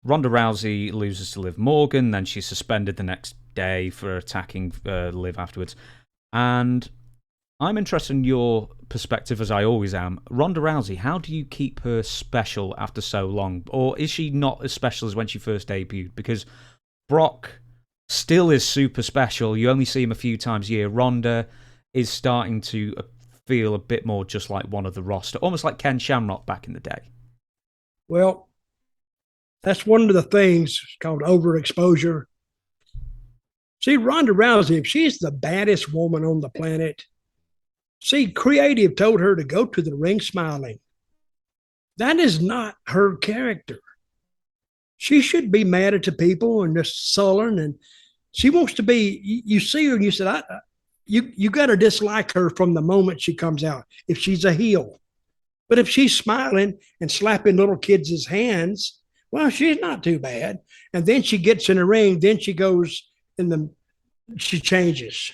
Ronda Rousey loses to Liv Morgan, then she's suspended the next day for attacking Liv afterwards. And I'm interested in your perspective, as I always am. Ronda Rousey, how do you keep her special after so long? Or is she not as special as when she first debuted? Because Brock still is super special. You only see him a few times a year. Ronda is starting to feel a bit more just like one of the roster, almost like Ken Shamrock back in the day. Well, that's one of the things called overexposure. See, Ronda Rousey, if she's the baddest woman on the planet, see, creative told her to go to the ring smiling. That is not her character. She should be mad at the people and just sullen. And she wants to be, you see her and you said, you got to dislike her from the moment she comes out if she's a heel. But if she's smiling and slapping little kids' hands, well, she's not too bad. And then she gets in the ring, then she goes she changes.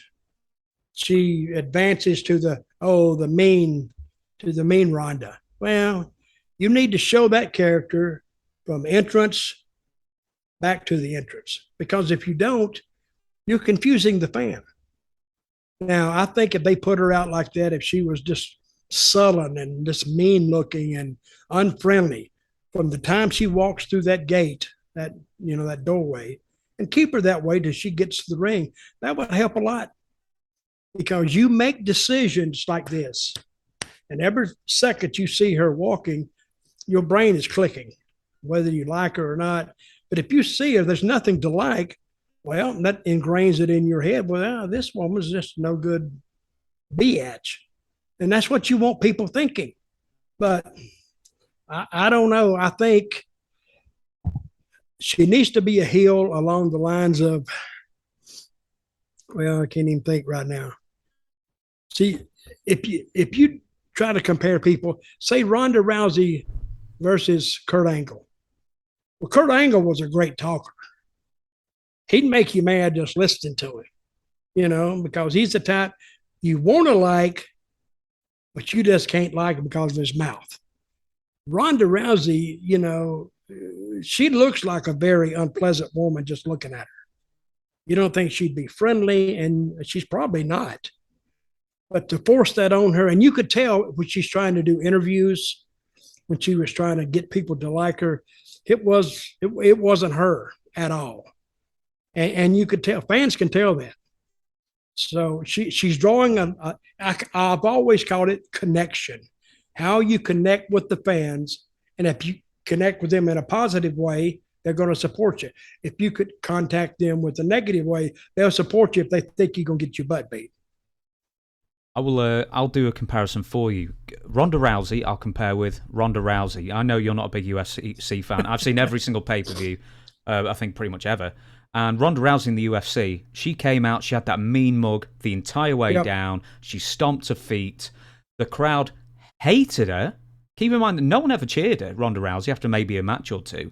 She advances to the mean Ronda. Well, you need to show that character from entrance back to the entrance, because if you don't, you're confusing the fan. Now, I think if they put her out like that, if she was just sullen and just mean looking and unfriendly from the time she walks through that gate, that doorway, and keep her that way till she gets to the ring, that would help a lot. Because you make decisions like this, and every second you see her walking, your brain is clicking, whether you like her or not. But if you see her, there's nothing to like, well, that ingrains it in your head. Well, this woman's just no good biatch. And that's what you want people thinking. But I don't know. I think she needs to be a heel along the lines of, well, I can't even think right now. See, if you try to compare people, say Ronda Rousey versus Kurt Angle. Well, Kurt Angle was a great talker. He'd make you mad just listening to him, because he's the type you want to like, but you just can't like him because of his mouth. Ronda Rousey, she looks like a very unpleasant woman just looking at her. You don't think she'd be friendly, and she's probably not. But to force that on her, and you could tell when she's trying to do interviews, when she was trying to get people to like her, it wasn't her at all. And you could tell, fans can tell that. So she's drawing I've always called it connection, how you connect with the fans. And if you connect with them in a positive way, they're going to support you. If you could contact them with a negative way, they'll support you if they think you're going to get your butt beat. I'll do a comparison for you. Ronda Rousey, I'll compare with Ronda Rousey. I know you're not a big UFC fan. I've seen every single pay-per-view, I think pretty much ever. And Ronda Rousey in the UFC, she came out, she had that mean mug the entire way down. She stomped her feet. The crowd hated her. Keep in mind that no one ever cheered her, Ronda Rousey, after maybe a match or two.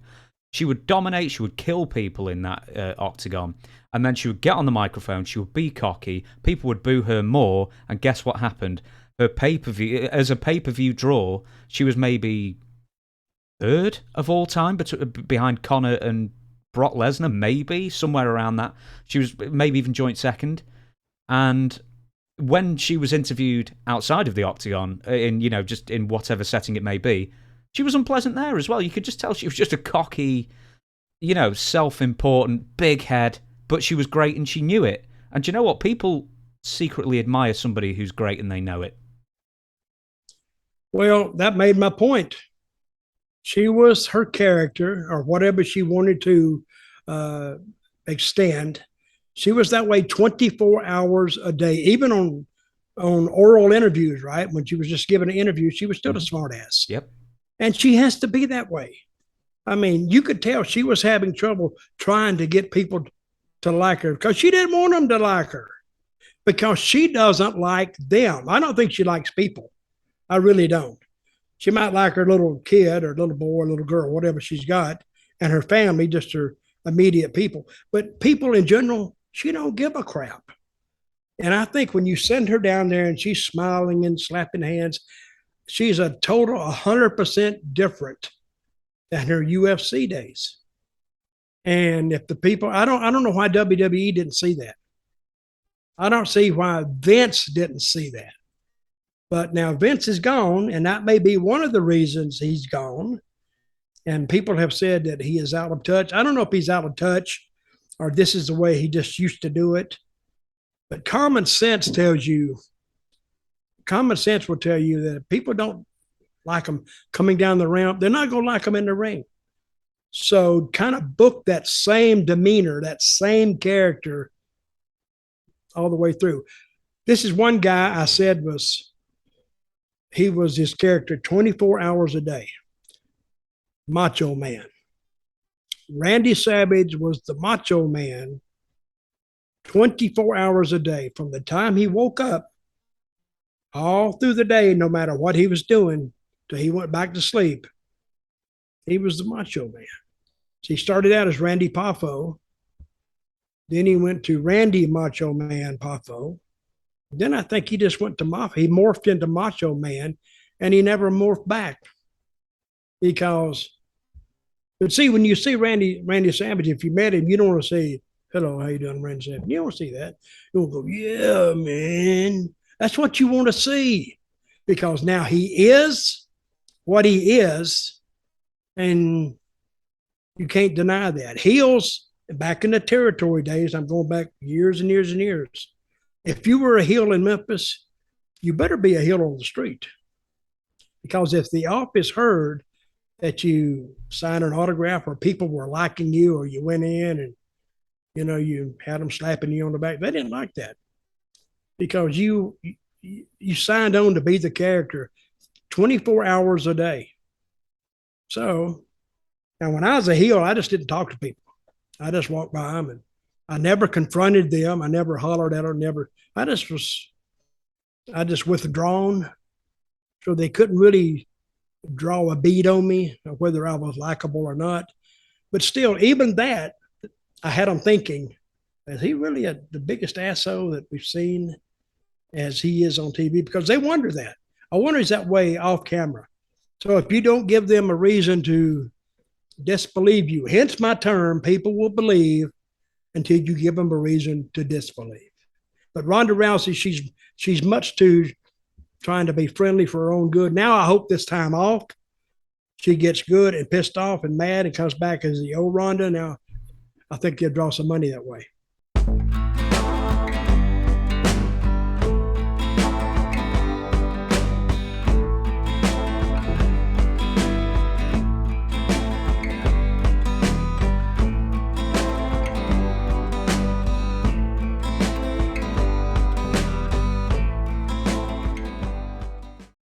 She would dominate, she would kill people in that octagon. And then she would get on the microphone, she would be cocky, people would boo her more, and guess what happened? Her pay-per-view, as a pay-per-view draw, she was maybe third of all time, behind Conor and Brock Lesnar, maybe, somewhere around that. She was maybe even joint second. And when she was interviewed outside of the octagon, just in whatever setting it may be, she was unpleasant there as well. You could just tell she was just a cocky, self-important, big head, but she was great and she knew it. And do you know what? People secretly admire somebody who's great and they know it. Well, that made my point. She was her character, or whatever she wanted to extend. She was that way 24 hours a day, even on oral interviews, right? When she was just giving an interview, she was still a smart ass. Yep. And she has to be that way. I mean, you could tell she was having trouble trying to get people to like her because she didn't want them to like her, because she doesn't like them. I don't think she likes people. I really don't. She might like her little kid or little boy, or little girl, whatever she's got, and her family, just her immediate people. But people in general, she don't give a crap. And I think when you send her down there and she's smiling and slapping hands, she's a total 100% different than her UFC days. And if the people, I don't know why WWE didn't see that. I don't see why Vince didn't see that. But now Vince is gone, and that may be one of the reasons he's gone. And people have said that he is out of touch. I don't know if he's out of touch or this is the way he just used to do it. But common sense will tell you that if people don't like him coming down the ramp, they're not going to like him in the ring. So kind of book that same demeanor, that same character all the way through. This is one guy I said he was his character 24 hours a day. Macho Man. Randy Savage was the Macho Man 24 hours a day from the time he woke up all through the day, no matter what he was doing, till he went back to sleep. He was the Macho Man. So he started out as Randy Poffo. Then he went to Randy Macho Man Poffo. Then I think he just went to Mafia. He morphed into Macho Man, and he never morphed back. Because, but see, when you see Randy Savage, if you met him, you don't want to say, "Hello, how you doing, Randy Savage?" You don't want to see that. You want to go, "Yeah, man." That's what you want to see. Because now he is what he is, and you can't deny that. Heels, back in the territory days, I'm going back years and years and years. If you were a heel in Memphis, you better be a heel on the street. Because if the office heard that you signed an autograph or people were liking you or you went in and, you had them slapping you on the back, they didn't like that. Because you signed on to be the character 24 hours a day. So, now when I was a heel, I just didn't talk to people. I just walked by them and I never confronted them. I never hollered at them. I just withdrawn. So they couldn't really draw a bead on me, whether I was likable or not. But still, even that, I had them thinking, is he really the biggest asshole that we've seen as he is on TV? Because they wonder that. I wonder is that way off camera. So if you don't give them a reason to disbelieve you, hence my term, people will believe until you give them a reason to disbelieve. But Ronda Rousey, she's much too trying to be friendly for her own good. Now I hope this time off, she gets good and pissed off and mad and comes back as the old Ronda. Now I think they'll draw some money that way.